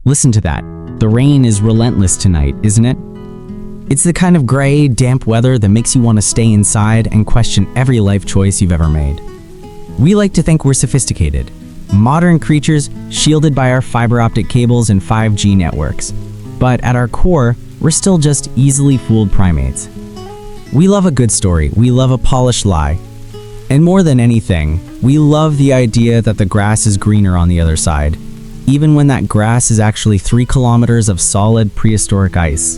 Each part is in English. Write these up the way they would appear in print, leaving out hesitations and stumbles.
Listen to that. The rain is relentless tonight, isn't it? It's the kind of gray, damp weather that makes you want to stay inside and question every life choice you've ever made. We like to think we're sophisticated, modern creatures shielded by our fiber optic cables and 5G networks. But at our core, we're still just easily fooled primates. We love a good story, we love a polished lie. And more than anything, we love the idea that the grass is greener on the other side, even when that grass is actually 3 kilometers of solid prehistoric ice.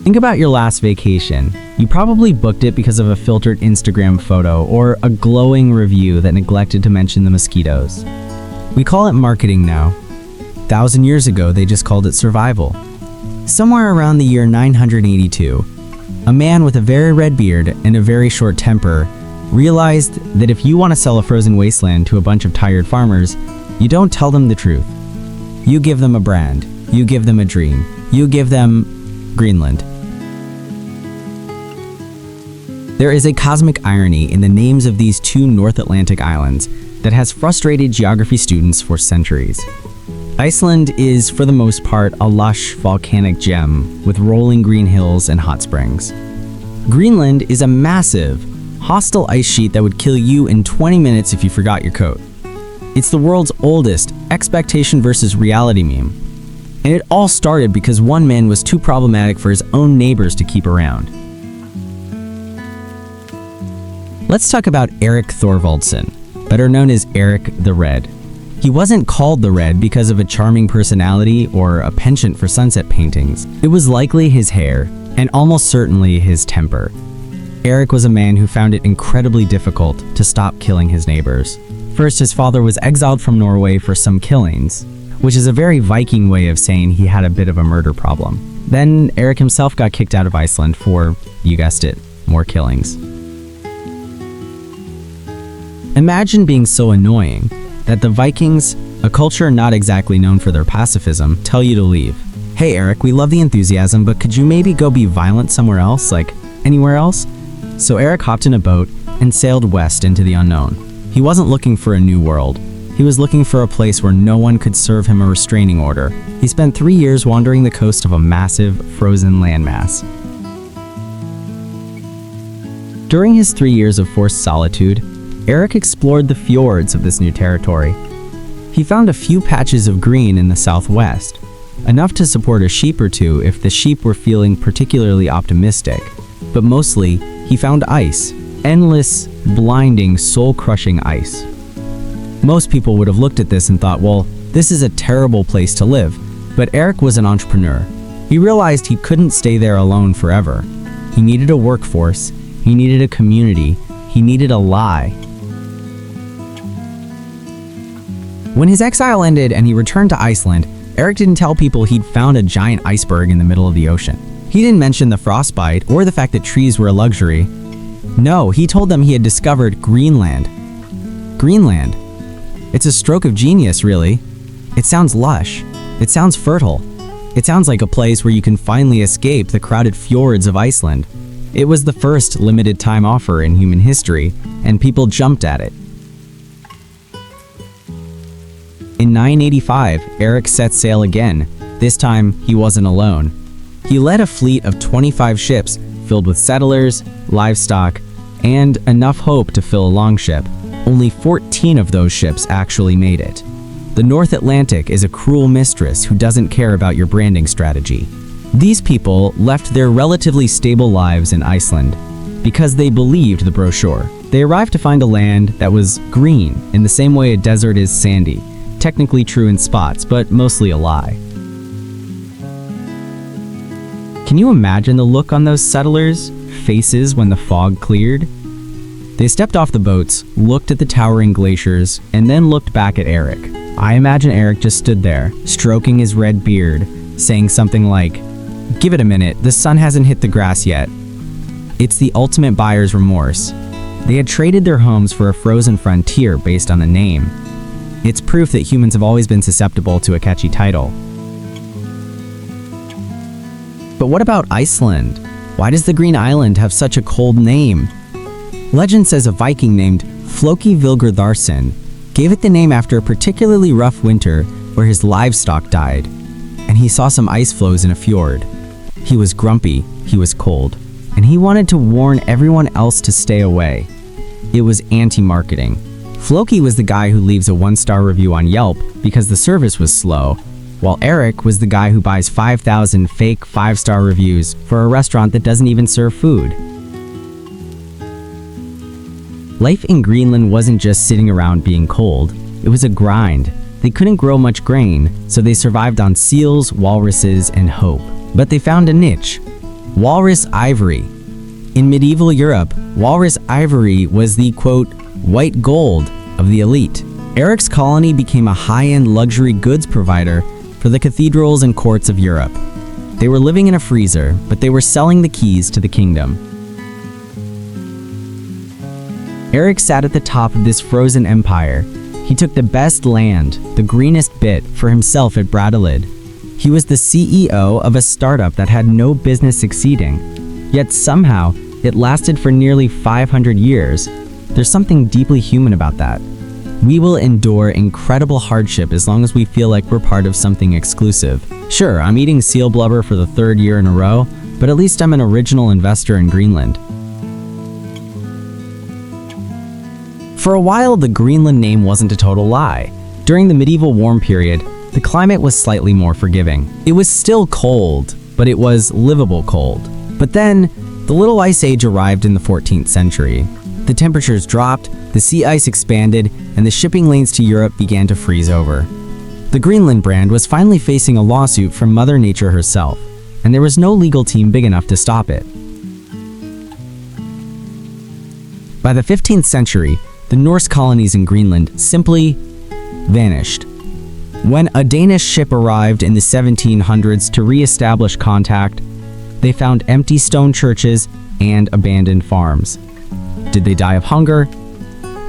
Think about your last vacation. You probably booked it because of a filtered Instagram photo or a glowing review that neglected to mention the mosquitoes. We call it marketing now. 1,000 years ago, they just called it survival. Somewhere around the year 982, a man with a very red beard and a very short temper realized that if you want to sell a frozen wasteland to a bunch of tired farmers, you don't tell them the truth. You give them a brand. You give them a dream. You give them Greenland. There is a cosmic irony in the names of these 2 North Atlantic islands that has frustrated geography students for centuries. Iceland is, for the most part, a lush volcanic gem with rolling green hills and hot springs. Greenland is a massive, hostile ice sheet that would kill you in 20 minutes if you forgot your coat. It's the world's oldest expectation versus reality meme. And it all started because one man was too problematic for his own neighbors to keep around. Let's talk about Erik Thorvaldsson, better known as Erik the Red. He wasn't called the Red because of a charming personality or a penchant for sunset paintings. It was likely his hair, and almost certainly his temper. Erik was a man who found it incredibly difficult to stop killing his neighbors. First, his father was exiled from Norway for some killings, which is a very Viking way of saying he had a bit of a murder problem. Then Erik himself got kicked out of Iceland for, you guessed it, more killings. Imagine being so annoying that the Vikings, a culture not exactly known for their pacifism, tell you to leave. Hey Erik, we love the enthusiasm, but could you maybe go be violent somewhere else, like anywhere else? So Erik hopped in a boat and sailed west into the unknown. He wasn't looking for a new world. He was looking for a place where no one could serve him a restraining order. He spent 3 years wandering the coast of a massive, frozen landmass. During his 3 years of forced solitude, Erik explored the fjords of this new territory. He found a few patches of green in the southwest, enough to support a sheep or two if the sheep were feeling particularly optimistic. But mostly, he found ice, endless, blinding, soul-crushing ice. Most people would have looked at this and thought, well, this is a terrible place to live. But Erik was an entrepreneur. He realized he couldn't stay there alone forever. He needed a workforce, he needed a community, he needed a lie. When his exile ended and he returned to Iceland, Erik didn't tell people he'd found a giant iceberg in the middle of the ocean. He didn't mention the frostbite or the fact that trees were a luxury. No, he told them he had discovered Greenland. Greenland. It's a stroke of genius, really. It sounds lush. It sounds fertile. It sounds like a place where you can finally escape the crowded fjords of Iceland. It was the first limited time offer in human history, and people jumped at it. In 985, Erik set sail again. This time, he wasn't alone. He led a fleet of 25 ships filled with settlers, livestock, and enough hope to fill a longship. Only 14 of those ships actually made it. The North Atlantic is a cruel mistress who doesn't care about your branding strategy. These people left their relatively stable lives in Iceland because they believed the brochure. They arrived to find a land that was green in the same way a desert is sandy. Technically true in spots, but mostly a lie. Can you imagine the look on those settlers' faces when the fog cleared? They stepped off the boats, looked at the towering glaciers, and then looked back at Erik. I imagine Erik just stood there, stroking his red beard, saying something like, "Give it a minute, the sun hasn't hit the grass yet." It's the ultimate buyer's remorse. They had traded their homes for a frozen frontier based on a name. It's proof that humans have always been susceptible to a catchy title. But what about Iceland? Why does the Green Island have such a cold name? Legend says a Viking named Floki Vilgerðarsson gave it the name after a particularly rough winter where his livestock died, and he saw some ice floes in a fjord. He was grumpy, he was cold, and he wanted to warn everyone else to stay away. It was anti-marketing. Floki was the guy who leaves a 1-star review on Yelp because the service was slow, while Erik was the guy who buys 5,000 fake 5-star reviews for a restaurant that doesn't even serve food. Life in Greenland wasn't just sitting around being cold, it was a grind. They couldn't grow much grain, so they survived on seals, walruses, and hope. But they found a niche: walrus ivory. In medieval Europe, walrus ivory was the, quote, white gold of the elite. Erik's colony became a high-end luxury goods provider for the cathedrals and courts of Europe. They were living in a freezer, but they were selling the keys to the kingdom. Erik sat at the top of this frozen empire. He took the best land, the greenest bit, for himself at Brattahlid. He was the CEO of a startup that had no business succeeding, yet somehow it lasted for nearly 500 years. There's something deeply human about that. We will endure incredible hardship as long as we feel like we're part of something exclusive. Sure, I'm eating seal blubber for the 3rd year in a row, but at least I'm an original investor in Greenland. For a while, the Greenland name wasn't a total lie. During the medieval warm period, the climate was slightly more forgiving. It was still cold, but it was livable cold. But then, the Little Ice Age arrived in the 14th century. The temperatures dropped, the sea ice expanded, and the shipping lanes to Europe began to freeze over. The Greenland brand was finally facing a lawsuit from Mother Nature herself, and there was no legal team big enough to stop it. By the 15th century, the Norse colonies in Greenland simply vanished. When a Danish ship arrived in the 1700s to re-establish contact, they found empty stone churches and abandoned farms. Did they die of hunger?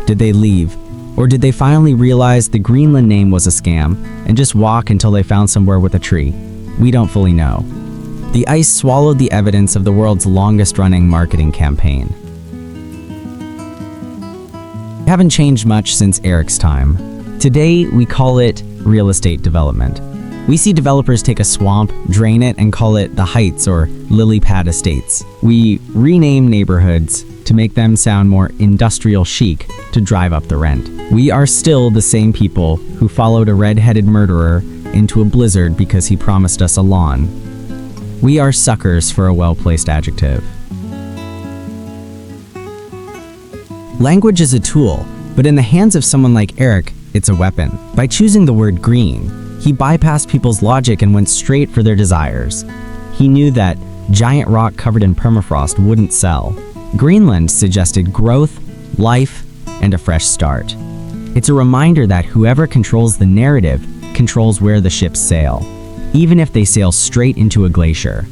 Did they leave? Or did they finally realize the Greenland name was a scam and just walk until they found somewhere with a tree? We don't fully know. The ice swallowed the evidence of the world's longest-running marketing campaign. We haven't changed much since Erik's time. Today, we call it real estate development. We see developers take a swamp, drain it, and call it the Heights or Lily Pad Estates. We rename neighborhoods to make them sound more industrial chic to drive up the rent. We are still the same people who followed a red-headed murderer into a blizzard because he promised us a lawn. We are suckers for a well-placed adjective. Language is a tool, but in the hands of someone like Erik, it's a weapon. By choosing the word green, he bypassed people's logic and went straight for their desires. He knew that giant rock covered in permafrost wouldn't sell. Greenland suggested growth, life, and a fresh start. It's a reminder that whoever controls the narrative controls where the ships sail, even if they sail straight into a glacier.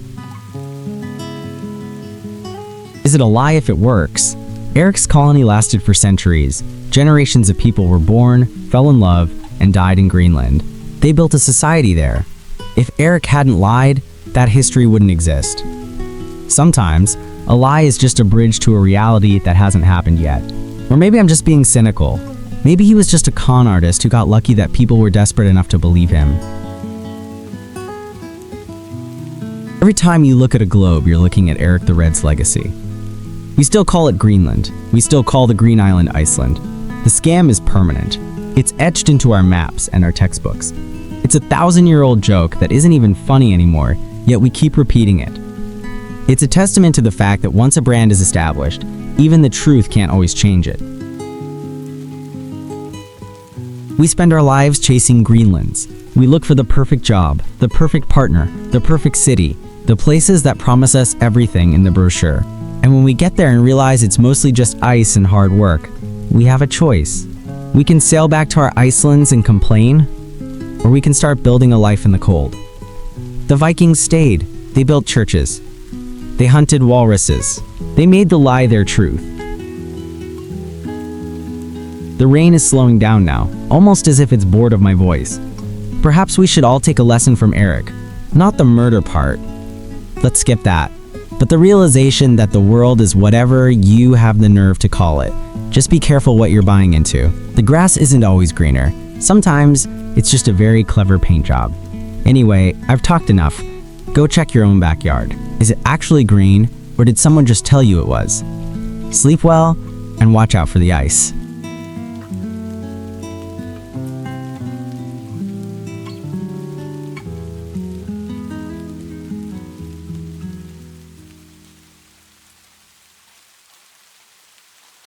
Is it a lie if it works? Erik's colony lasted for centuries. Generations of people were born, fell in love, and died in Greenland. They built a society there. If Erik hadn't lied, that history wouldn't exist. Sometimes, a lie is just a bridge to a reality that hasn't happened yet. Or maybe I'm just being cynical. Maybe he was just a con artist who got lucky that people were desperate enough to believe him. Every time you look at a globe, you're looking at Erik the Red's legacy. We still call it Greenland. We still call the Green Island Iceland. The scam is permanent. It's etched into our maps and our textbooks. It's a 1,000-year-old joke that isn't even funny anymore, yet we keep repeating it. It's a testament to the fact that once a brand is established, even the truth can't always change it. We spend our lives chasing Greenlands. We look for the perfect job, the perfect partner, the perfect city, the places that promise us everything in the brochure. And when we get there and realize it's mostly just ice and hard work, we have a choice. We can sail back to our Icelands and complain, or we can start building a life in the cold. The Vikings stayed. They built churches. They hunted walruses. They made the lie their truth. The rain is slowing down now, almost as if it's bored of my voice. Perhaps we should all take a lesson from Erik. Not the murder part. Let's skip that. But the realization that the world is whatever you have the nerve to call it. Just be careful what you're buying into. The grass isn't always greener. Sometimes it's just a very clever paint job. Anyway, I've talked enough. Go check your own backyard. Is it actually green, or did someone just tell you it was? Sleep well, and watch out for the ice.